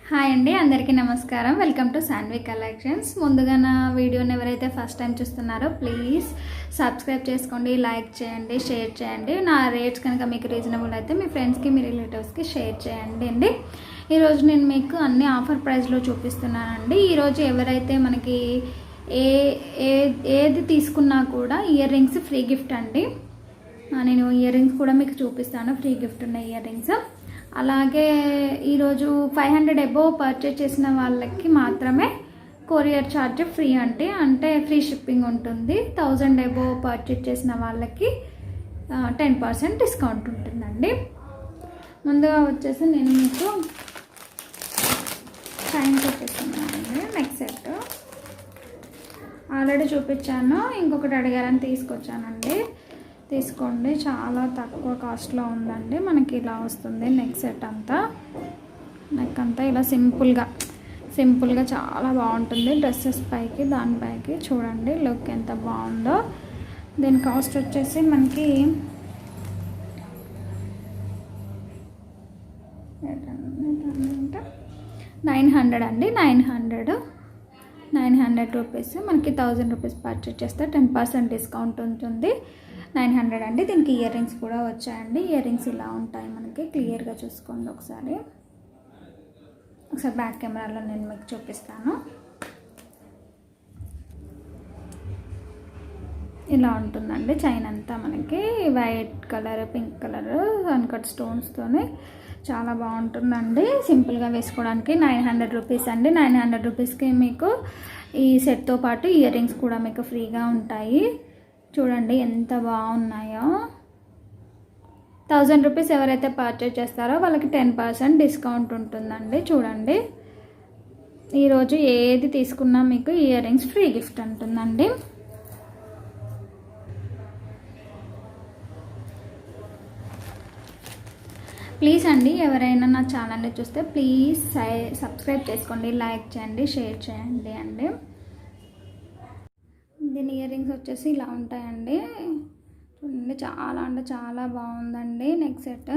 Hi అండి, అందరికీ నమస్కారం. Welcome to Shanvi collections. ముందుగా నా వీడియోని ఎవరైతే ఫస్ట్ టైం చూస్తున్నారో ప్లీజ్ సబ్స్క్రైబ్ చేసుకోండి, లైక్ చేయండి, షేర్ చేయండి. నా రేట్స్ కనుక మీకు రీజనబుల్ అయితే మీ ఫ్రెండ్స్కి, మీ రిలేటివ్స్కి షేర్ చేయండి అండి. ఈరోజు నేను మీకు అన్ని ఆఫర్ ప్రైస్లో చూపిస్తున్నానండి. ఈరోజు ఎవరైతే మనకి ఏది తీసుకున్నా కూడా ఇయర్ రింగ్స్ ఫ్రీ గిఫ్ట్ అండి. నేను ఇయర్ రింగ్స్ కూడా మీకు చూపిస్తాను, ఫ్రీ గిఫ్ట్ ఉన్న ఇయర్ రింగ్స్. అలాగే ఈరోజు 500 అబోవ్ పర్చేజ్ చేసిన వాళ్ళకి మాత్రమే కొరియర్ ఛార్జ్ ఫ్రీ అంటే ఫ్రీ షిప్పింగ్ ఉంటుంది. 1000 అబోవ్ పర్చేజ్ చేసిన వాళ్ళకి 10% డిస్కౌంట్ ఉంటుందండి. ముందుగా వచ్చేసి నేను మీకు చైన్ చూపిస్తున్నానండి. నెక్స్ట్ సెట్ ఆల్రెడీ చూపించాను, ఇంకొకటి అడిగారని తీసుకొచ్చానండి. తీసుకోండి, చాలా తక్కువ కాస్ట్లో ఉందండి. మనకి ఇలా వస్తుంది నెక్ సెట్ అంతా. నెక్ అంతా ఇలా సింపుల్గా చాలా బాగుంటుంది. డ్రెస్సెస్ పైకి దానిపైకి చూడండి లుక్ ఎంత బాగుందో. దీని కాస్ట్ వచ్చేసి మనకి 900 అండి. 900 రూపీస్. మనకి 1000 రూపీస్ పర్చేజ్ చేస్తే 10% డిస్కౌంట్ ఉంటుంది. 900 అండి. దీనికి ఇయర్ రింగ్స్ కూడా వచ్చాయండి. ఇయర్ రింగ్స్ ఇలా ఉంటాయి మనకి. క్లియర్గా చూసుకోండి ఒకసారి బ్యాక్ కెమెరాలో నేను మీకు చూపిస్తాను. ఇలా ఉంటుందండి చైన్ అంతా మనకి. White colour, pink colour uncut స్టోన్స్తోనే చాలా బాగుంటుందండి. సింపుల్గా వేసుకోవడానికి 900 రూపీస్ అండి. 900 రూపీస్కి మీకు ఈ సెట్తో పాటు ఇయర్ రింగ్స్ కూడా మీకు ఫ్రీగా ఉంటాయి. చూడండి ఎంత బాగున్నాయో. 1000 రూపీస్ ఎవరైతే పర్చేజ్ చేస్తారో వాళ్ళకి 10% డిస్కౌంట్ ఉంటుందండి. చూడండి, ఈరోజు ఏది తీసుకున్నా మీకు ఇయర్ రింగ్స్ ఫ్రీ గిఫ్ట్ ఉంటుందండి. ప్లీజ్ అండి, ఎవరైనా నా ఛానల్ని చూస్తే ప్లీజ్ సబ్స్క్రైబ్ చేసుకోండి, లైక్ చేయండి, షేర్ చేయండి అండి. దీని ఇయర్ రింగ్స్ వచ్చేసి ఇలా ఉంటాయండి. చూడండి, చాలా అంటే చాలా బాగుందండి నెక్ సెట్.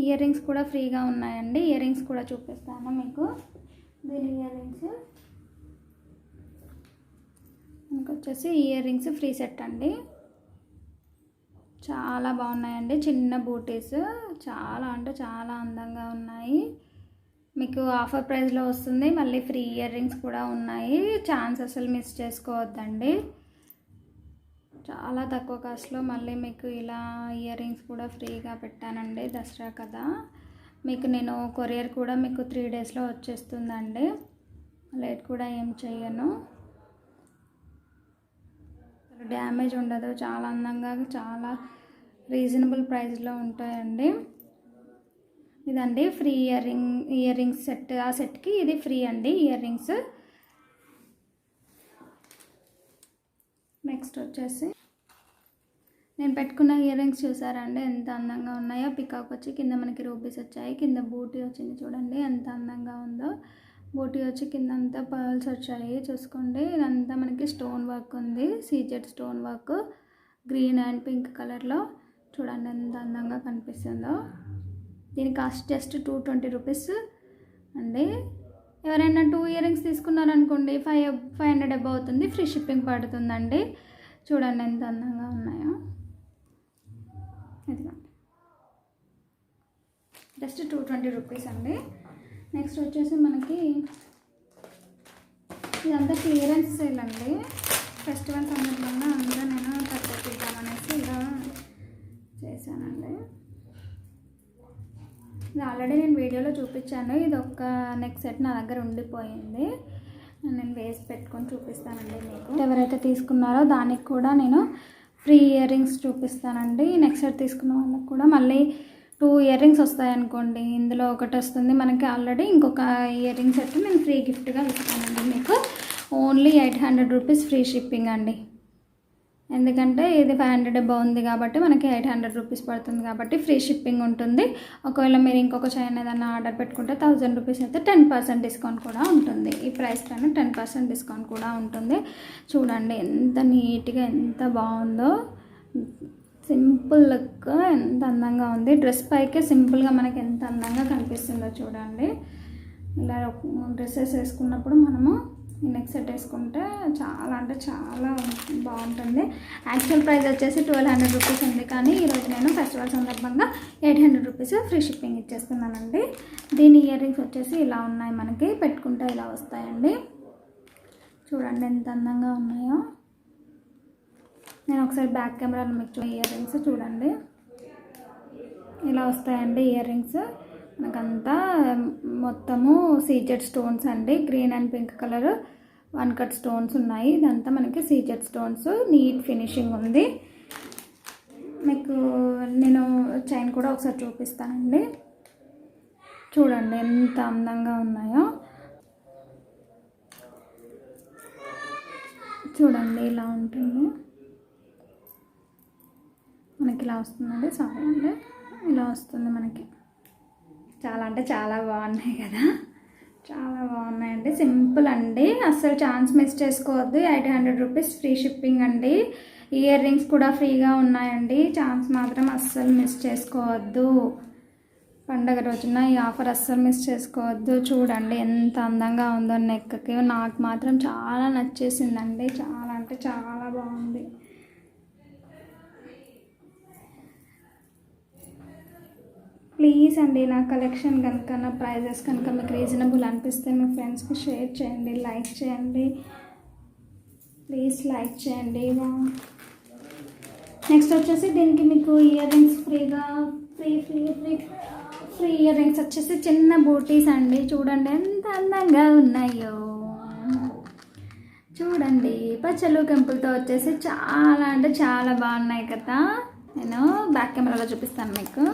ఇయర్ రింగ్స్ కూడా ఫ్రీగా ఉన్నాయండి. ఇయర్ రింగ్స్ కూడా చూపిస్తాను మీకు. దీని ఇయర్ రింగ్స్ మనకు వచ్చేసి ఇయర్ రింగ్స్ ఫ్రీ సెట్ అండి. చాలా బాగున్నాయండి. చిన్న బూటీస్ చాలా అంటే చాలా అందంగా ఉన్నాయి. మీకు ఆఫర్ ప్రైస్లో వస్తుంది. మళ్ళీ ఫ్రీ ఇయర్ రింగ్స్ కూడా ఉన్నాయి. ఛాన్స్ అసలు మిస్ చేసుకోవద్దండి. చాలా తక్కువ కాస్ట్లో మళ్ళీ మీకు ఇలా ఇయర్ రింగ్స్ కూడా ఫ్రీగా పెట్టానండి. దసరా కదా, మీకు నేను కొరియర్ కూడా మీకు 3 డేస్లో వచ్చేస్తుందండి. లేట్ కూడా ఏం చెయ్యను. డ్యామేజ్ ఉండదు. చాలా అందంగా, చాలా రీజనబుల్ ప్రైస్లో ఉంటాయండి. ఇదండి ఫ్రీ ఇయర్ రింగ్స్ సెట్. ఆ సెట్కి ఇది ఫ్రీ అండి ఇయర్ రింగ్స్. నెక్స్ట్ వచ్చేసి నేను పెట్టుకున్న ఇయర్ రింగ్స్ చూసారండి ఎంత అందంగా ఉన్నాయో. పికాక్ వచ్చి కింద మనకి రూబీస్ వచ్చాయి, కింద బూటీ వచ్చింది. చూడండి ఎంత అందంగా ఉందో. బూటీ వచ్చి కింద అంతా పర్ల్స్ వచ్చాయి. చూసుకోండి, ఇదంతా మనకి స్టోన్ వర్క్ ఉంది. CZ stone work green and pink కలర్లో. చూడండి ఎంత అందంగా కనిపిస్తుందో. దీని కాస్ట్ జస్ట్ 220 రూపీస్ అండి. ఎవరైనా 2 ఇయర్ రింగ్స్ తీసుకున్నారనుకోండి 500 అబౌవ్ అవుతుంది. ఫ్రీ షిప్పింగ్ పడుతుందండి. చూడండి ఎంత అందంగా ఉన్నాయో. ఇదిగోండి, జస్ట్ 220 రూపీస్ అండి. నెక్స్ట్ వచ్చేసి మనకి ఇదంతా క్లియరెన్స్ సేల్ అండి. ఫెస్టివల్ సందర్భంగా అందరూ నేను పర్చేస్ చేద్దామనేసి ఇలా చేశానండి. ఇది ఆల్రెడీ నేను వీడియోలో చూపించాను. ఇది ఒక్క నెక్ సెట్ నా దగ్గర ఉండిపోయింది. నేను వేసి పెట్టుకొని చూపిస్తానండి మీకు. ఎవరైతే తీసుకున్నారో దానికి కూడా నేను ఫ్రీ ఇయర్ రింగ్స్ చూపిస్తానండి. నెక్ సెట్ తీసుకున్న వాళ్ళకి కూడా మళ్ళీ 2 ఇయర్ రింగ్స్ వస్తాయనుకోండి, ఇందులో ఒకటి వస్తుంది మనకి. ఆల్రెడీ ఇంకొక ఇయర్ రింగ్ సెట్ నేను ఫ్రీ గిఫ్ట్గా ఇస్తానండి మీకు. ఓన్లీ 800 రూపీస్ ఫ్రీ షిప్పింగ్ అండి. ఎందుకంటే ఇది 500 బాగుంది కాబట్టి మనకి 800 రూపీస్ పడుతుంది కాబట్టి ఫ్రీ షిప్పింగ్ ఉంటుంది. ఒకవేళ మీరు ఇంకొక చైన్ ఏదైనా ఆర్డర్ పెట్టుకుంటే 1000 రూపీస్ అయితే 10% డిస్కౌంట్ కూడా ఉంటుంది. ఈ ప్రైస్ పైన 10% డిస్కౌంట్ కూడా ఉంటుంది. చూడండి ఎంత నీట్గా ఎంత బాగుందో. సింపుల్ లుక్ ఎంత అందంగా ఉంది. డ్రెస్ పైకే సింపుల్గా మనకి ఎంత అందంగా కనిపిస్తుందో చూడండి. ఇలా డ్రెస్సెస్ వేసుకున్నప్పుడు మనము ఈ నెక్ సెట్ వేసుకుంటే చాలా అంటే చాలా బాగుంటుంది. యాక్చువల్ ప్రైస్ వచ్చేసి 1200 రూపీస్ ఉంది, కానీ ఈరోజు నేను ఫెస్టివల్ సందర్భంగా 800 రూపీస్ ఫ్రీ షిప్పింగ్ ఇచ్చేస్తున్నానండి. దీని ఇయర్ రింగ్స్ వచ్చేసి ఇలా ఉన్నాయి, మనకి పెట్టుకుంటే ఇలా వస్తాయండి. చూడండి ఎంత అందంగా ఉన్నాయో. నేను ఒకసారి బ్యాక్ కెమెరాలో మీకు ఇయర్ రింగ్స్ చూడండి, ఇలా వస్తాయండి ఇయర్ రింగ్స్. మనకంతా మొత్తము సీజెడ్ స్టోన్స్ అండి, green and pink colour 1 cut stones ఉన్నాయి. ఇదంతా మనకి సీజెడ్ స్టోన్స్, నీట్ ఫినిషింగ్ ఉంది. మీకు నేను చైన్ కూడా ఒకసారి చూపిస్తానండి. చూడండి ఎంత అందంగా ఉన్నాయో. చూడండి ఇలా ఉంటుంది, మనకి ఇలా వస్తుందండి. సారీ అండి, ఇలా వస్తుంది మనకి. చాలా అంటే చాలా బాగున్నాయి కదా, చాలా బాగున్నాయండి. సింపుల్ అండి, అస్సలు ఛాన్స్ మిస్ చేసుకోవద్దు. 800 రూపీస్ ఫ్రీ షిప్పింగ్ అండి. ఇయర్ రింగ్స్ కూడా ఫ్రీగా ఉన్నాయండి. ఛాన్స్ మాత్రం అస్సలు మిస్ చేసుకోవద్దు. పండగ రోజున ఈ ఆఫర్ అస్సలు మిస్ చేసుకోవద్దు. చూడండి ఎంత అందంగా ఉందో నెక్కి. నాకు మాత్రం చాలా నచ్చేసిందండి, చాలా అంటే చాలా బాగుంది. ప్లీజ్ అండి, నా కలెక్షన్ కనుక, నా ప్రైజెస్ కనుక మీకు రీజనబుల్ అనిపిస్తే మీ ఫ్రెండ్స్కి షేర్ చేయండి, లైక్ చేయండి. ప్లీజ్ లైక్ చేయండి. నెక్స్ట్ వచ్చేసి దీనికి మీకు ఇయర్ రింగ్స్ ఫ్రీగా ఫ్రీ ఇయర్ రింగ్స్ వచ్చేసి చిన్న బూటీస్ అండి. చూడండి ఎంత అందంగా ఉన్నాయో. చూడండి పచ్చలు కెంపులతో వచ్చేసి చాలా అంటే చాలా బాగున్నాయి కదా. నేను బ్యాక్ కెమెరాలో చూపిస్తాను మీకు.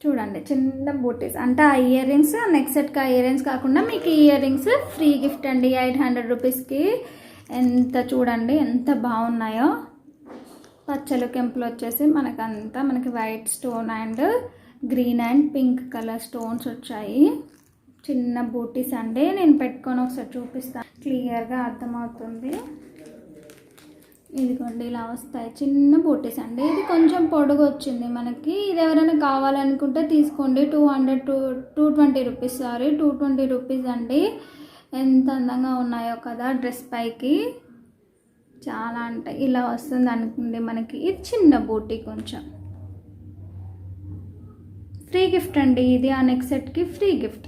చూడండి చిన్న బూటీస్ అంటే ఆ ఇయర్ రింగ్స్ నెక్ సెట్కి ఆ ఇయర్ రింగ్స్ కాకుండా మీకు ఇయర్ రింగ్స్ ఫ్రీ గిఫ్ట్ అండి 800 రూపీస్కి. ఎంత చూడండి ఎంత బాగున్నాయో. పచ్చలు కెంపులు వచ్చేసి మనకి white stone and green and pink colour stones వచ్చాయి. చిన్న బూటీస్ అండి. నేను పెట్టుకొని ఒకసారి చూపిస్తాను, క్లియర్గా అర్థమవుతుంది. ఇదిగోండి ఇలా వస్తాయి చిన్న బూటీస్ అండి. ఇది కొంచెం పొడుగు వచ్చింది మనకి. ఇది ఎవరైనా కావాలనుకుంటే తీసుకోండి. 220 రూపీస్, సారీ 220 రూపీస్ అండి. ఎంత అందంగా ఉన్నాయో కదా డ్రెస్ పైకి. చాలా అంటే ఇలా వస్తుంది అనుకోండి మనకి. ఇది చిన్న బూటీ, కొంచెం ఫ్రీ గిఫ్ట్ అండి ఇది. ఆ నెక్ సెట్కి ఫ్రీ గిఫ్ట్.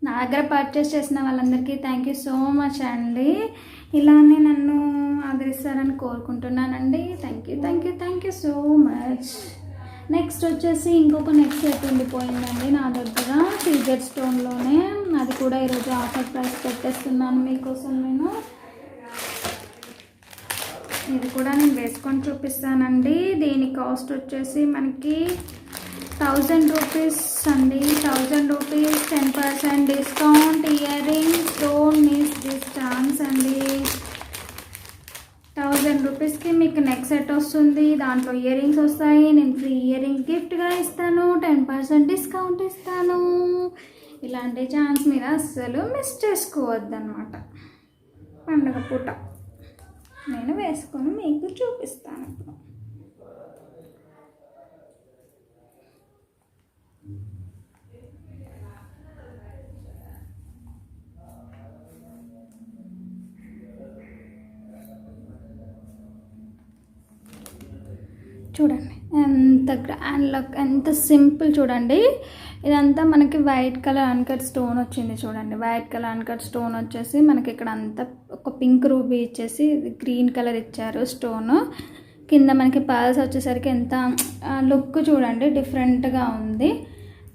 నా దగ్గర పర్చేస్ చేసిన వాళ్ళందరికీ థ్యాంక్ యూ సో మచ్ అండి. ఇలానే నన్ను ఆదరిస్తారని కోరుకుంటున్నానండి. Thank you so much. Next వచ్చేసి ఇంకొక నెక్ సెట్ ఉండిపోయిందండి నా దగ్గర, సీజెడ్ స్టోన్లోనే. అది కూడా ఈరోజు ఆఫర్ ప్రైస్ పెట్టేస్తున్నాను మీకోసం నేను. ఇది కూడా నేను వేసుకొని చూపిస్తానండి. దీని కాస్ట్ వచ్చేసి మనకి 1000 రూపీస్ అండి. 1000 rupees, 10% discount. Ear rings, don't miss this chance అండి. 1000 రూపీస్కి మీకు నెక్ సెట్ వస్తుంది, దాంట్లో ఇయర్ రింగ్స్ వస్తాయి. నేను ఫ్రీ ఇయర్ రింగ్స్ గిఫ్ట్గా ఇస్తాను, 10% డిస్కౌంట్ ఇస్తాను. ఇలాంటి ఛాన్స్ మీరు అస్సలు మిస్ చేసుకోవద్దు అన్నమాట. పండుగ పూట నేను వేసుకొని మీకు చూపిస్తాను. చూడండి ఎంత గ్రాండ్ లుక్, ఎంత సింపుల్. చూడండి ఇదంతా మనకి వైట్ కలర్ అన్కట్ స్టోన్ వచ్చింది. చూడండి వైట్ కలర్ అన్కట్ స్టోన్ వచ్చేసి మనకి ఇక్కడ అంతా ఒక పింక్ రూబీ ఇచ్చేసి గ్రీన్ కలర్ ఇచ్చారు స్టోన్. కింద మనకి పర్ల్స్ వచ్చేసరికి ఎంత లుక్ చూడండి డిఫరెంట్గా ఉంది.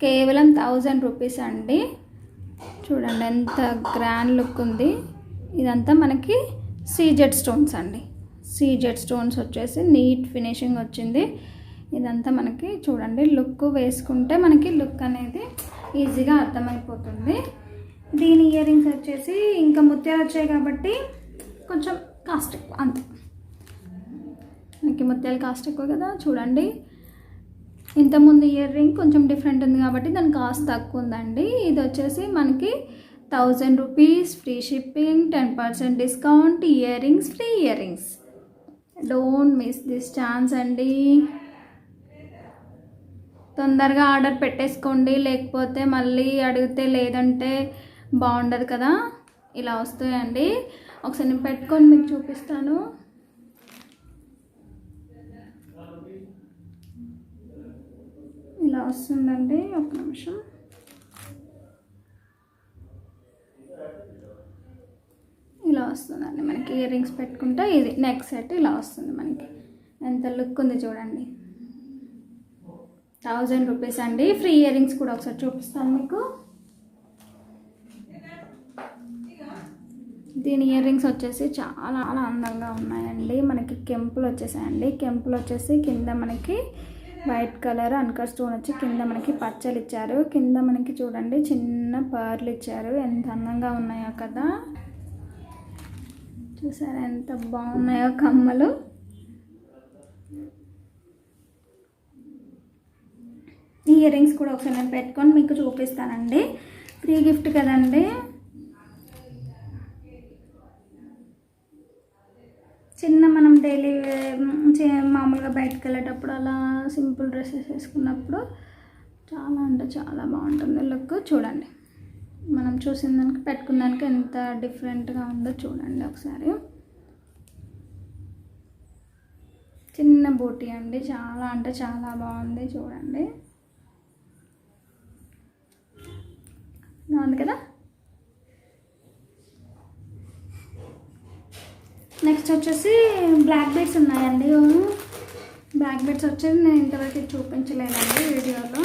కేవలం 1000 రూపీస్ అండి. చూడండి ఎంత గ్రాండ్ లుక్ ఉంది. ఇదంతా మనకి సీజెడ్ స్టోన్స్ అండి. సీజెడ్ స్టోన్స్ వచ్చేసి నీట్ ఫినిషింగ్ వచ్చింది. ఇదంతా మనకి చూడండి లుక్ వేసుకుంటే మనకి లుక్ అనేది ఈజీగా అర్థమైపోతుంది. దీని ఇయర్ రింగ్స్ వచ్చేసి ఇంకా ముత్యాలు వచ్చాయి కాబట్టి కొంచెం కాస్ట్ ఎక్కువ, అంతే. మనకి ముత్యాలు కాస్ట్ ఎక్కువ కదా. చూడండి ఇంతకుముందు ఇయర్ రింగ్ కొంచెం డిఫరెంట్ ఉంది కాబట్టి దాని కాస్ట్ తక్కువ ఉందండి. ఇది వచ్చేసి మనకి 1000 rupees free shipping, 10% discount, ear rings, free ear rings. Don't miss this chance అండి. తొందరగా ఆర్డర్ పెట్టేసుకోండి, లేకపోతే మళ్ళీ అడిగితే లేదంటే బాగుండదు కదా. ఇలా వస్తాయండి. ఒకసారి నేను పెట్టుకొని మీకు చూపిస్తాను. ఇలా వస్తుందండి. ఒక నిమిషం. ఇలా వస్తుందండి మనకి. ఇయర్ రింగ్స్ పెట్టుకుంటే ఇది నెక్ సెట్ ఇలా వస్తుంది మనకి. ఎంత లుక్ ఉంది చూడండి. 1000 రూపీస్ అండి. ఫ్రీ ఇయర్ రింగ్స్ కూడా ఒకసారి చూపిస్తాను మీకు. దీని ఇయర్ రింగ్స్ వచ్చేసి చాలా అందంగా ఉన్నాయండి. మనకి కెంపులు వచ్చేసాయండి. కెంపులు వచ్చేసి కింద మనకి వైట్ కలర్ అన్కట్ స్టోన్ వచ్చి కింద మనకి పచ్చలు ఇచ్చారు. కింద మనకి చూడండి చిన్న పర్లు ఇచ్చారు. ఎంత అందంగా ఉన్నాయో కదా. చూసారా ఎంత బాగున్నాయో కమ్మలు. ఇయర్ రింగ్స్ కూడా ఒకసారి నేను పెట్టుకొని మీకు చూపిస్తానండి. ఫ్రీ గిఫ్ట్ కదండి. చిన్న మనం డైలీ మామూలుగా బయటకు వెళ్ళేటప్పుడు అలా సింపుల్ డ్రెస్సెస్ వేసుకున్నప్పుడు చాలా అంటే చాలా బాగుంటుంది లుక్. చూడండి మనం చూసిన దానికి పెట్టుకున్న దానికి ఎంత డిఫరెంట్గా ఉందో చూడండి ఒకసారి. చిన్న బూటీ అండి. చాలా అంటే చాలా బాగుంది చూడండి. బాగుంది కదా. నెక్స్ట్ వచ్చేసి బ్లాక్ బీడ్స్ ఉన్నాయండి. బ్లాక్ బీడ్స్ వచ్చేసి నేను ఇంతవరకు చూపించలేదండి వీడియోలో.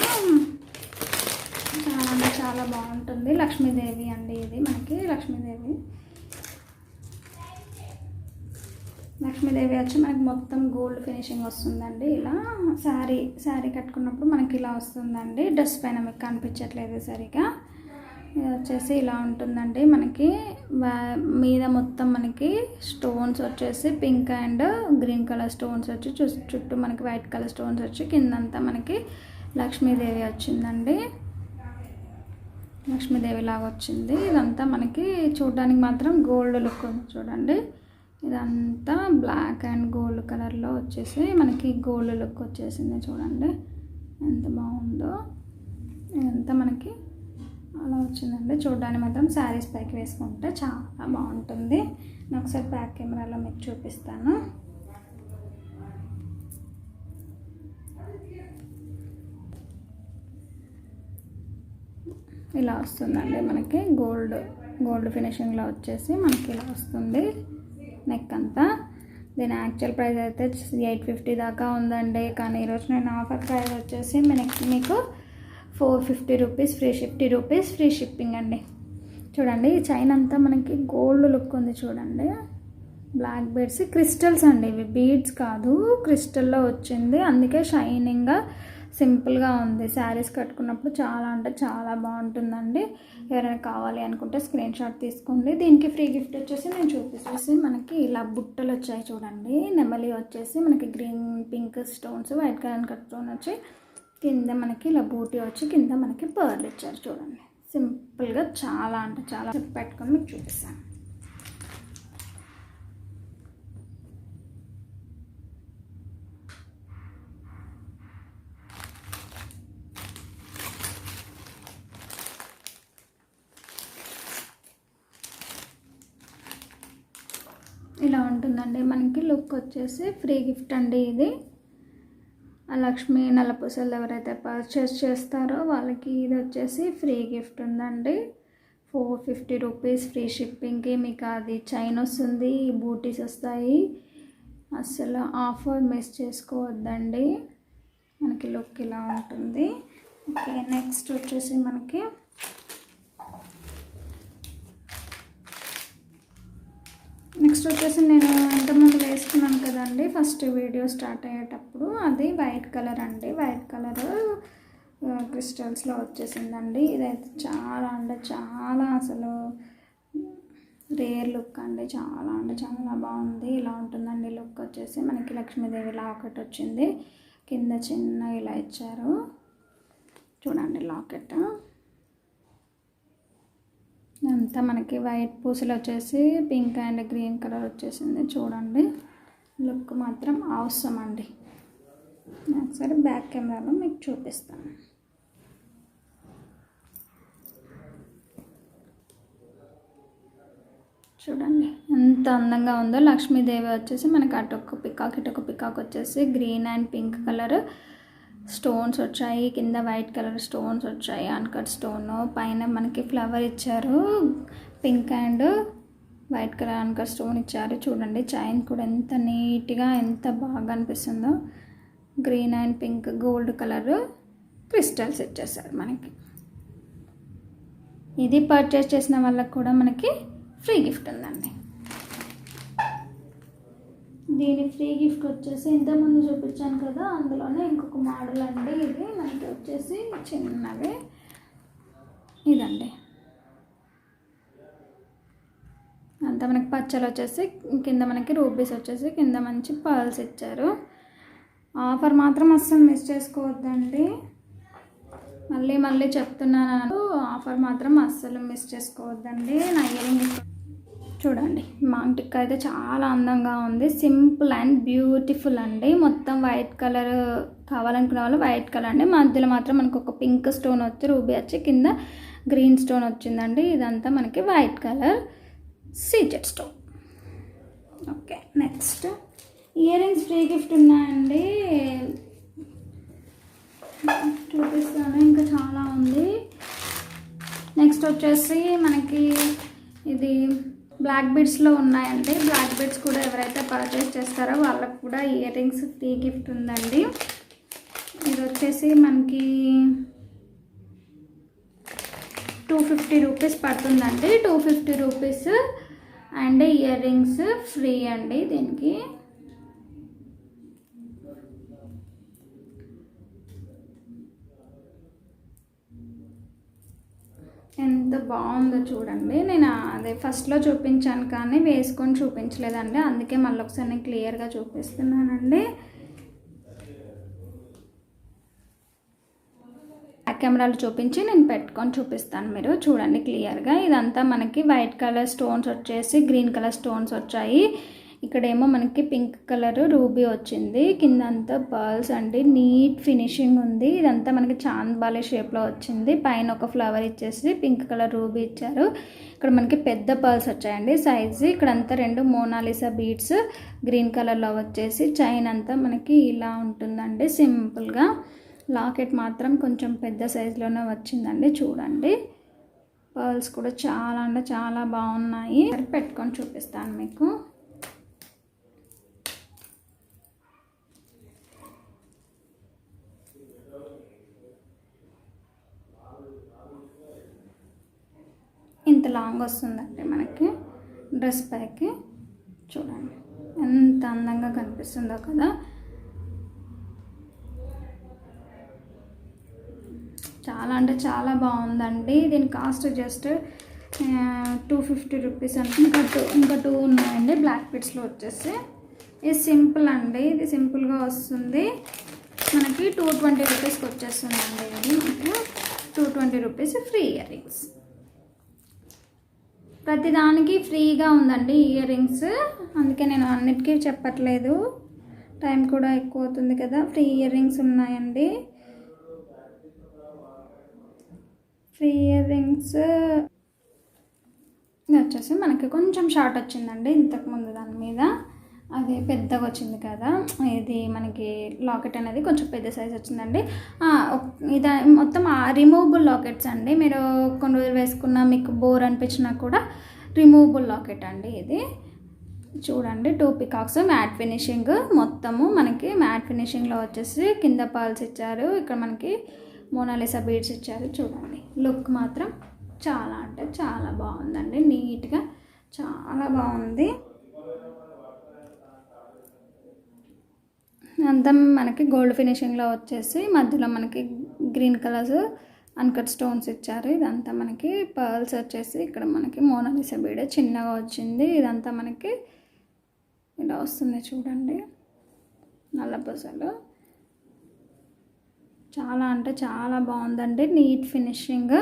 చాలా అంటే చాలా బాగుంటుంది. లక్ష్మీదేవి అండి ఇది మనకి. లక్ష్మీదేవి వచ్చి మనకి మొత్తం గోల్డ్ ఫినిషింగ్ వస్తుందండి. ఇలా శారీ కట్టుకున్నప్పుడు మనకి ఇలా వస్తుందండి. డ్రెస్ పైన మీకు కనిపించట్లేదు సరిగా. ఇది వచ్చేసి ఇలా ఉంటుందండి. మనకి మీద మొత్తం మనకి స్టోన్స్ వచ్చేసి pink and green colour stones వచ్చి చుట్టూ మనకి వైట్ కలర్ స్టోన్స్ వచ్చి కిందంతా మనకి లక్ష్మీదేవి వచ్చిందండి. లక్ష్మీదేవి లాగా వచ్చింది. ఇదంతా మనకి చూడడానికి మాత్రం గోల్డ్ లుక్ ఉంది చూడండి. ఇదంతా బ్లాక్ అండ్ గోల్డ్ కలర్లో వచ్చేసి మనకి గోల్డ్ లుక్ వచ్చేసింది చూడండి ఎంత బాగుందో. ఇదంతా మనకి అలా వచ్చిందండి. చూడడానికి మాత్రం శారీస్ పైకి వేసుకుంటే చాలా బాగుంటుంది. నేను ఒకసారి బ్యాక్ కెమెరాలో మీకు చూపిస్తాను. ఇలా వస్తుందండి మనకి గోల్డ్ ఫినిషింగ్లో వచ్చేసి మనకి ఇలా వస్తుంది నెక్ అంతా. దీని యాక్చువల్ ప్రైస్ అయితే 850 దాకా ఉందండి. కానీ ఈరోజు నేను ఆఫర్ ప్రైస్ వచ్చేసి మీకు 450 రూపీస్ ఫ్రీ షిప్పింగ్ అండి. చూడండి ఈ చైన్ అంతా మనకి గోల్డ్ లుక్ ఉంది చూడండి. బ్లాక్ బీడ్స్ క్రిస్టల్స్ అండి. ఇవి బీడ్స్ కాదు, క్రిస్టల్లో వచ్చింది. అందుకే షైనింగ్గా సింపుల్గా ఉంది. శారీస్ కట్టుకున్నప్పుడు చాలా అంటే చాలా బాగుంటుందండి. ఎవరైనా కావాలి అనుకుంటే స్క్రీన్ షాట్ తీసుకోండి. దీనికి ఫ్రీ గిఫ్ట్ వచ్చేసి నేను చూపిస్తేసి మనకి ఇలా బుట్టలు వచ్చాయి చూడండి. నెమలి వచ్చేసి మనకి green pink stones, white colour cut stone వచ్చి కింద మనకి ఇలా బూటీ వచ్చి కింద మనకి పర్లు ఇచ్చారు చూడండి. సింపుల్గా చాలా అంటే చాలా పెట్టుకొని మీకు చూపిస్తాను. ఇలా ఉంటుందండి మనకి లుక్ వచ్చేసి. ఫ్రీ గిఫ్ట్ అండి ఇది. లక్ష్మీ నల్లపూసలు ఎవరైతే పర్చేస్ చేస్తారో వాళ్ళకి ఇది వచ్చేసి ఫ్రీ గిఫ్ట్ ఉందండి. 450 రూపీస్ ఫ్రీ షిప్పింగ్కి మీకు అది చైన్ వస్తుంది, బూటీస్ వస్తాయి. అసలు ఆఫర్ మిస్ చేసుకోవద్దండి. మనకి లుక్ ఇలా ఉంటుంది. ఓకే నెక్స్ట్ వచ్చేసి మనకి నేను ఇంతకుముందు వేసుకున్నాను కదండి ఫస్ట్ వీడియో స్టార్ట్ అయ్యేటప్పుడు. అది వైట్ కలర్ అండి. వైట్ కలర్ క్రిస్టల్స్లో వచ్చేసిందండి. ఇదైతే చాలా అంటే చాలా అసలు రేర్ లుక్ అండి. చాలా అంటే చాలా బాగుంది. ఇలా ఉంటుందండి లుక్ వచ్చేసి. మనకి లక్ష్మీదేవి లాకెట్ వచ్చింది. కింద చిన్న ఇలా ఇచ్చారు చూడండి లాకెట్. ఎంత ఇదంతా మనకి వైట్ పూసలు వచ్చేసి పింక్ అండ్ గ్రీన్ కలర్ వచ్చేసింది. చూడండి లుక్ మాత్రం అవసరం అండి. ఒకసారి బ్యాక్ కెమెరాలో మీకు చూపిస్తాను. చూడండి ఎంత అందంగా ఉందో. లక్ష్మీదేవి వచ్చేసి మనకి అటొక్క పికాక్ ఇటొక పికాక్ వచ్చేసి green and pink colour stones వచ్చాయి. కింద వైట్ కలర్ స్టోన్స్ వచ్చాయి, అన్కట్ స్టోన్. పైన మనకి ఫ్లవర్ ఇచ్చారు, pink and white colour uncut stone ఇచ్చారు. చూడండి చైన్ కూడా ఎంత నీట్గా ఎంత బాగా అనిపిస్తుందో. Green and pink gold colour crystals ఇచ్చేసారు మనకి. ఇది పర్చేస్ చేసిన వాళ్ళకి కూడా మనకి ఫ్రీ గిఫ్ట్ ఉందండి. దీని ఫ్రీ గిఫ్ట్ వచ్చేసి ఇంతకుముందు చూపించాను కదా, అందులోనే ఇంకొక మోడల్ అండి. ఇది మనకి వచ్చేసి చిన్నవి ఇదండి. అంతా మనకి పచ్చలు వచ్చేసి కింద మనకి రూబీస్ వచ్చేసి కింద మంచి పర్ల్స్ ఇచ్చారు. ఆఫర్ మాత్రం అస్సలు మిస్ చేసుకోవద్దండి. మళ్ళీ మళ్ళీ చెప్తున్నాను, ఆఫర్ మాత్రం అస్సలు మిస్ చేసుకోవద్దండి. నా ఇయరింగ్ చూడండి మాంగ్ టిక్ అయితే చాలా అందంగా ఉంది. సింపుల్ అండ్ బ్యూటిఫుల్ అండి. మొత్తం వైట్ కలర్ కావాలనుకునే వాళ్ళు వైట్ కలర్ అండి. మధ్యలో మాత్రం మనకు ఒక పింక్ స్టోన్ వచ్చి రూబీ వచ్చి కింద గ్రీన్ స్టోన్ వచ్చిందండి. ఇదంతా మనకి white colour CZ stone. Okay, next ear rings free gift ఉన్నాయండి, చూపిస్తాను. ఇంకా చాలా ఉంది. నెక్స్ట్ వచ్చేసి మనకి ఇది బ్లాక్ బీడ్స్లో ఉన్నాయండి. బ్లాక్ బీడ్స్ కూడా ఎవరైతే పర్చేస్ చేస్తారో వాళ్ళకు కూడా ఇయర్ రింగ్స్ ఫ్రీ గిఫ్ట్ ఉందండి. ఇది వచ్చేసి మనకి 250 రూపీస్ పడుతుందండి. 250 rupees and ear rings free అండి. దీనికి ఎంత బాగుందో చూడండి. నేను అదే ఫస్ట్లో చూపించాను కానీ వేసుకొని చూపించలేదండి, అందుకే మళ్ళీ ఒకసారి నేను క్లియర్గా చూపిస్తున్నానండి. బ్యాక్ కెమెరాలు చూపించి నేను పెట్టుకొని చూపిస్తాను, మీరు చూడండి క్లియర్గా. ఇదంతా మనకి వైట్ కలర్ స్టోన్స్ వచ్చేసి గ్రీన్ కలర్ స్టోన్స్ వచ్చాయి. ఇక్కడేమో మనకి పింక్ కలర్ రూబీ వచ్చింది. కింద అంతా పర్ల్స్ అండి, నీట్ ఫినిషింగ్ ఉంది. ఇదంతా మనకి చాంద్ బాలి షేప్లో వచ్చింది. పైన ఒక ఫ్లవర్ ఇచ్చేసి పింక్ కలర్ రూబీ ఇచ్చారు. ఇక్కడ మనకి పెద్ద పర్ల్స్ వచ్చాయండి సైజు. ఇక్కడంతా 2 మోనాలిసా బీడ్స్ గ్రీన్ కలర్లో వచ్చేసి చైన్ అంతా మనకి ఇలా ఉంటుందండి సింపుల్గా. లాకెట్ మాత్రం కొంచెం పెద్ద సైజులోనే వచ్చిందండి. చూడండి పర్ల్స్ కూడా చాలా అంటే చాలా బాగున్నాయి. పెట్టుకొని చూపిస్తాను మీకు. ఇంత లాంగ్ వస్తుందండి మనకి డ్రెస్ పైకి. చూడండి ఎంత అందంగా కనిపిస్తుందో కదా. చాలా అంటే చాలా బాగుందండి. దీని కాస్ట్ జస్ట్ 250 రూపీస్ అంటే. ఇంకా టూ ఉన్నాయండి బ్లాక్ బీడ్స్లో వచ్చేసి. ఇది సింపుల్ అండి, ఇది సింపుల్గా వస్తుంది మనకి. 220 రూపీస్కి వచ్చేస్తుందండి. ఇది మనకి 220 రూపీస్ ఫ్రీ ఇయర్ రింగ్స్. ప్రతిదానికి ఫ్రీగా ఉందండి ఇయర్ రింగ్స్, అందుకే నేను అన్నిటికీ చెప్పట్లేదు, టైం కూడా ఎక్కువ అవుతుంది కదా. ఫ్రీ ఇయర్ రింగ్స్ ఉన్నాయండి. ఫ్రీ ఇయర్ రింగ్స్ వచ్చేసి మనకి కొంచెం షార్ట్ వచ్చిందండి ఇంతకుముందు దాని మీద. అది పెద్దగా వచ్చింది కదా, ఇది మనకి లాకెట్ అనేది కొంచెం పెద్ద సైజ్ వచ్చిందండి. ఇది మొత్తం రిమూవబుల్ లాకెట్స్ అండి. మీరు కొన్ని రోజులు వేసుకున్నా మీకు బోర్ అనిపించినా కూడా రిమూవబుల్ లాకెట్ అండి ఇది. చూడండి 2 పికాక్స్ మ్యాట్ ఫినిషింగ్, మొత్తము మనకి మ్యాట్ ఫినిషింగ్లో వచ్చేసి కింద పర్ల్స్ ఇచ్చారు. ఇక్కడ మనకి మోనాలిసా బీడ్స్ ఇచ్చారు. చూడండి లుక్ మాత్రం చాలా అంటే చాలా బాగుందండి, నీట్గా చాలా బాగుంది. అంతా మనకి గోల్డ్ ఫినిషింగ్లో వచ్చేసి మధ్యలో మనకి గ్రీన్ కలర్స్ అన్కట్ స్టోన్స్ ఇచ్చారు. ఇదంతా మనకి పర్ల్స్ వచ్చేసి ఇక్కడ మనకి మోనాలిసా బీడ్ చిన్నగా వచ్చింది. ఇదంతా మనకి ఇలా వస్తుంది చూడండి నల్ల పూసలు. చాలా అంటే చాలా బాగుందండి, నీట్ ఫినిషింగ్.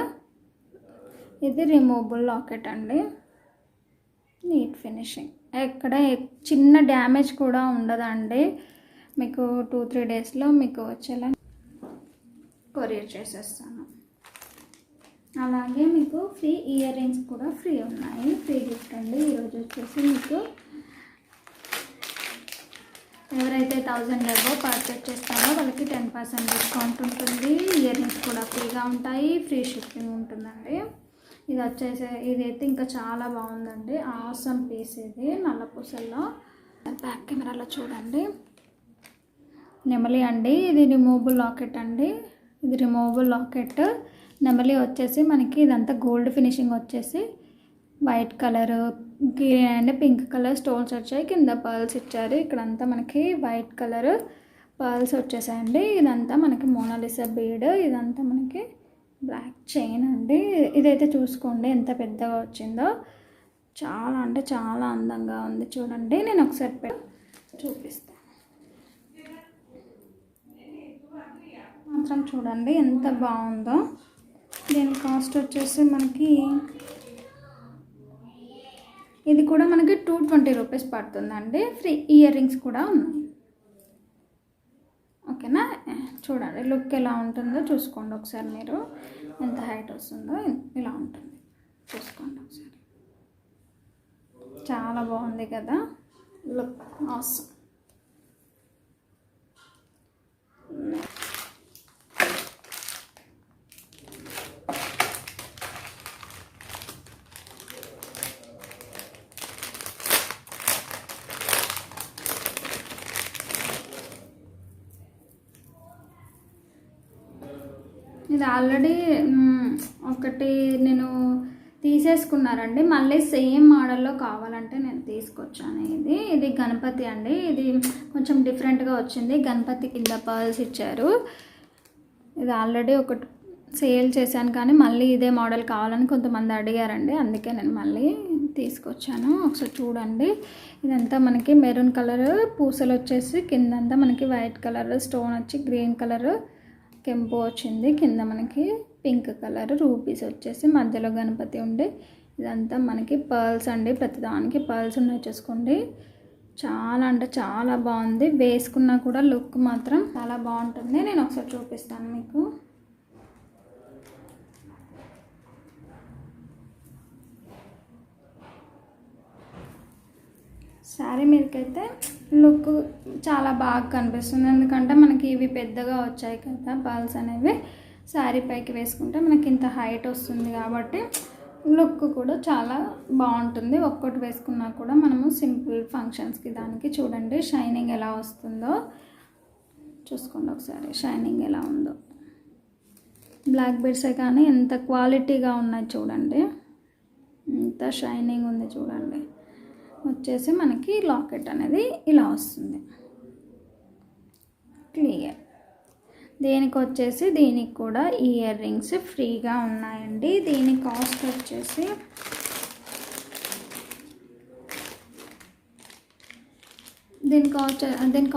ఇది రిమూవబుల్ లాకెట్ అండి. నీట్ ఫినిషింగ్, ఎక్కడ చిన్న డ్యామేజ్ కూడా ఉండదండి. మీకు 2-3 డేస్లో మీకు వచ్చేలా కొరియర్ చేసేస్తాను. అలాగే మీకు ఫ్రీ ఇయర్ రింగ్స్ కూడా ఫ్రీ ఉన్నాయి. ఫ్రీ గిఫ్ట్ అండి. ఈరోజు వచ్చేసి మీకు ఎవరైతే 1000 అబో పర్చేస్ చేస్తారో వాళ్ళకి 10% డిస్కౌంట్ ఉంటుంది. ఇయర్ రింగ్స్ కూడా ఫ్రీగా ఉంటాయి. ఫ్రీ షిప్పింగ్ ఉంటుందండి. ఇది వచ్చేసి ఇదైతే ఇంకా చాలా బాగుందండి. ఆసమ్ పీస్ ఇది నల్ల పూసల్లో. బ్యాక్ కెమెరాలో చూడండి. నెమలి అండి. ఇది రిమూవబుల్ లాకెట్ అండి. ఇది రిమూవబుల్ లాకెట్. నెమలి వచ్చేసి మనకి ఇదంతా గోల్డ్ ఫినిషింగ్ వచ్చేసి white colour and pink colour stones వచ్చాయి. కింద పర్ల్స్ ఇచ్చారు. ఇక్కడంతా మనకి వైట్ కలర్ పర్ల్స్ వచ్చేసాయండి. ఇదంతా మనకి మోనాలిసా బీడ్. ఇదంతా మనకి బ్లాక్ చైన్ అండి. ఇదైతే చూసుకోండి ఎంత పెద్దగా వచ్చిందో. చాలా అంటే చాలా అందంగా ఉంది చూడండి. నేను ఒకసారి చూపిస్తాను మాత్రం చూడండి ఎంత బాగుందో. దీని కాస్ట్ వచ్చేసి మనకి ఇది కూడా మనకి 220 రూపీస్ పడుతుందండి. ఫ్రీ ఇయర్ రింగ్స్ కూడా ఉన్నాయి. ఓకేనా, చూడండి లుక్ ఎలా ఉంటుందో చూసుకోండి ఒకసారి. మీరు ఎంత హైట్ వస్తుందో ఇలా ఉంటుంది చూసుకోండి ఒకసారి. చాలా బాగుంది కదా లుక్. ఆసమ్. ఇది ఆల్రెడీ ఒకటి నేను తీసేసుకున్నారండి. మళ్ళీ సేమ్ మోడల్లో కావాలంటే నేను తీసుకొచ్చాను. ఇది గణపతి అండి. ఇది కొంచెం డిఫరెంట్గా వచ్చింది. గణపతి కింద పర్ల్స్ ఇచ్చారు. ఇది ఆల్రెడీ ఒకటి సేల్ చేశాను కానీ మళ్ళీ ఇదే మోడల్ కావాలని కొంతమంది అడిగారండి. అందుకే నేను మళ్ళీ తీసుకొచ్చాను. ఒకసారి చూడండి. ఇదంతా మనకి మెరూన్ కలర్ పూసలు వచ్చేసి కిందంతా మనకి వైట్ కలర్ స్టోన్ వచ్చి గ్రీన్ కలర్ కెంపు వచ్చింది. కింద మనకి పింక్ కలర్ రూపీస్ వచ్చేసి మధ్యలో గణపతి ఉండి ఇదంతా మనకి పర్ల్స్ అండి. ప్రతిదానికి పర్ల్స్ ఉన్నాయి చూసుకోండి. చాలా అంటే చాలా బాగుంది. వేసుకున్నా కూడా లుక్ మాత్రం చాలా బాగుంటుంది. నేను ఒకసారి చూపిస్తాను మీకు. శారీ మీదకైతే లుక్ చాలా బాగా కనిపిస్తుంది. ఎందుకంటే మనకి ఇవి పెద్దగా వచ్చాయి కదా పర్ల్స్ అనేవి. శారీ పైకి వేసుకుంటే మనకి ఇంత హైట్ వస్తుంది కాబట్టి లుక్ కూడా చాలా బాగుంటుంది. ఒక్కటి వేసుకున్నా కూడా మనము సింపుల్ ఫంక్షన్స్కి దానికి చూడండి షైనింగ్ ఎలా వస్తుందో చూసుకోండి ఒకసారి. షైనింగ్ ఎలా ఉందో. బ్లాక్ బీడ్సే కానీ ఎంత క్వాలిటీగా ఉన్నాయి చూడండి. ఎంత షైనింగ్ ఉంది చూడండి. వచ్చేసి మనకి లాకెట్ అనేది ఇలా వస్తుంది క్లియర్. దీనికి వచ్చేసి దీనికి కూడా ఇయర్ రింగ్స్ ఫ్రీగా ఉన్నాయండి. దీని కాస్ట్ వచ్చేసి దీని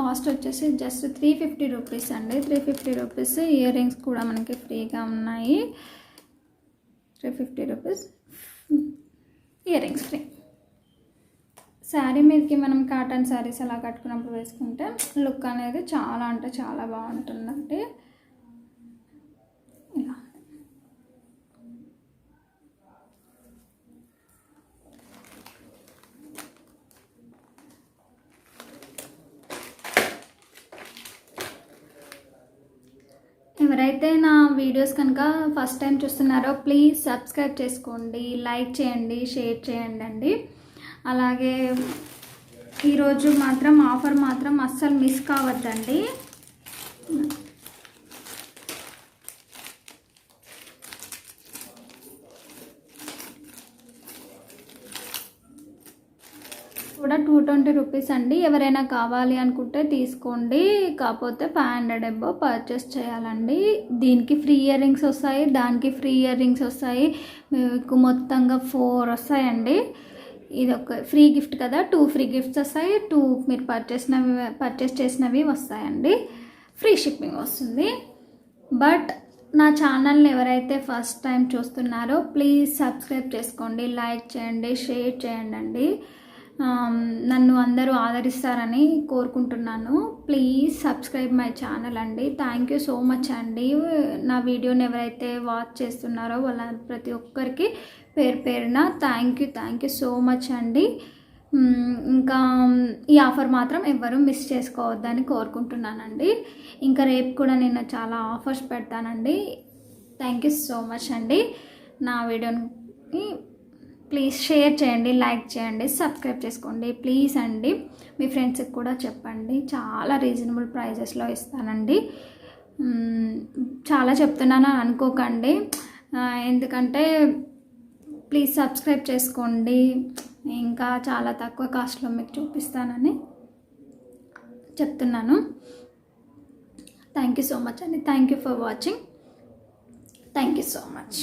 కాస్ట్ వచ్చేసి జస్ట్ 350 రూపీస్ అండి. 350 రూపీస్. ఇయర్ రింగ్స్ కూడా మనకి ఫ్రీగా ఉన్నాయి. 350 rupees ear rings free. Sari మీదకి మనం కాటన్ శారీస్ అలా కట్టుకున్నప్పుడు వేసుకుంటే లుక్ అనేది చాలా అంటే చాలా బాగుంటుందండి. ఇలా ఎవరైతే నా వీడియోస్ కనుక ఫస్ట్ టైం చూస్తున్నారో ప్లీజ్ సబ్స్క్రైబ్ చేసుకోండి, లైక్ చేయండి, షేర్ చేయండి అండి. అలాగే ఈరోజు మాత్రం ఆఫర్ మాత్రం అస్సలు మిస్ కావద్దండి. కూడా 220 రూపీస్ అండి. ఎవరైనా కావాలి అనుకుంటే తీసుకోండి. కాకపోతే 500 అబో పర్చేస్ చేయాలండి. దీనికి ఫ్రీ ఇయర్ రింగ్స్ వస్తాయి, దానికి ఫ్రీ ఇయర్ రింగ్స్ వస్తాయి. మీకు మొత్తంగా 4 వస్తాయండి. ఇది ఒక ఫ్రీ గిఫ్ట్ కదా, 2 ఫ్రీ గిఫ్ట్స్ వస్తాయి. 2 మీరు పర్చేస్ చేసినవి వస్తాయండి. ఫ్రీ షిప్పింగ్ వస్తుంది. బట్ నా ఛానల్ని ఎవరైతే ఫస్ట్ టైం చూస్తున్నారో ప్లీజ్ సబ్స్క్రైబ్ చేసుకోండి, లైక్ చేయండి, షేర్ చేయండి. నన్ను అందరూ ఆదరిస్తారని కోరుకుంటున్నాను. ప్లీజ్ సబ్స్క్రైబ్ మై ఛానల్ అండి. థ్యాంక్ యూ సో మచ్ అండి. నా వీడియోని ఎవరైతే వాచ్ చేస్తున్నారో వాళ్ళ ప్రతి ఒక్కరికి పేరున థ్యాంక్ యూ సో మచ్ అండి. ఇంకా ఈ ఆఫర్ మాత్రం ఎవ్వరూ మిస్ చేసుకోవద్దని కోరుకుంటున్నానండి. ఇంకా రేపు కూడా నేను చాలా ఆఫర్స్ పెడతానండి. థ్యాంక్ యూ సో మచ్ అండి. నా వీడియోని ప్లీజ్ షేర్ చేయండి, లైక్ చేయండి, సబ్స్క్రైబ్ చేసుకోండి ప్లీజ్ అండి. మీ ఫ్రెండ్స్కి కూడా చెప్పండి. చాలా రీజనబుల్ ప్రైజెస్లో ఇస్తానండి. చాలా చెప్తున్నాను అనుకోకండి, ఎందుకంటే ప్లీజ్ సబ్స్క్రైబ్ చేసుకోండి. ఇంకా చాలా తక్కువ కాస్ట్లో మీకు చూపిస్తానని చెప్తున్నాను. థ్యాంక్ యూ సో మచ్ అండి. Thank you for watching. Thank you so much.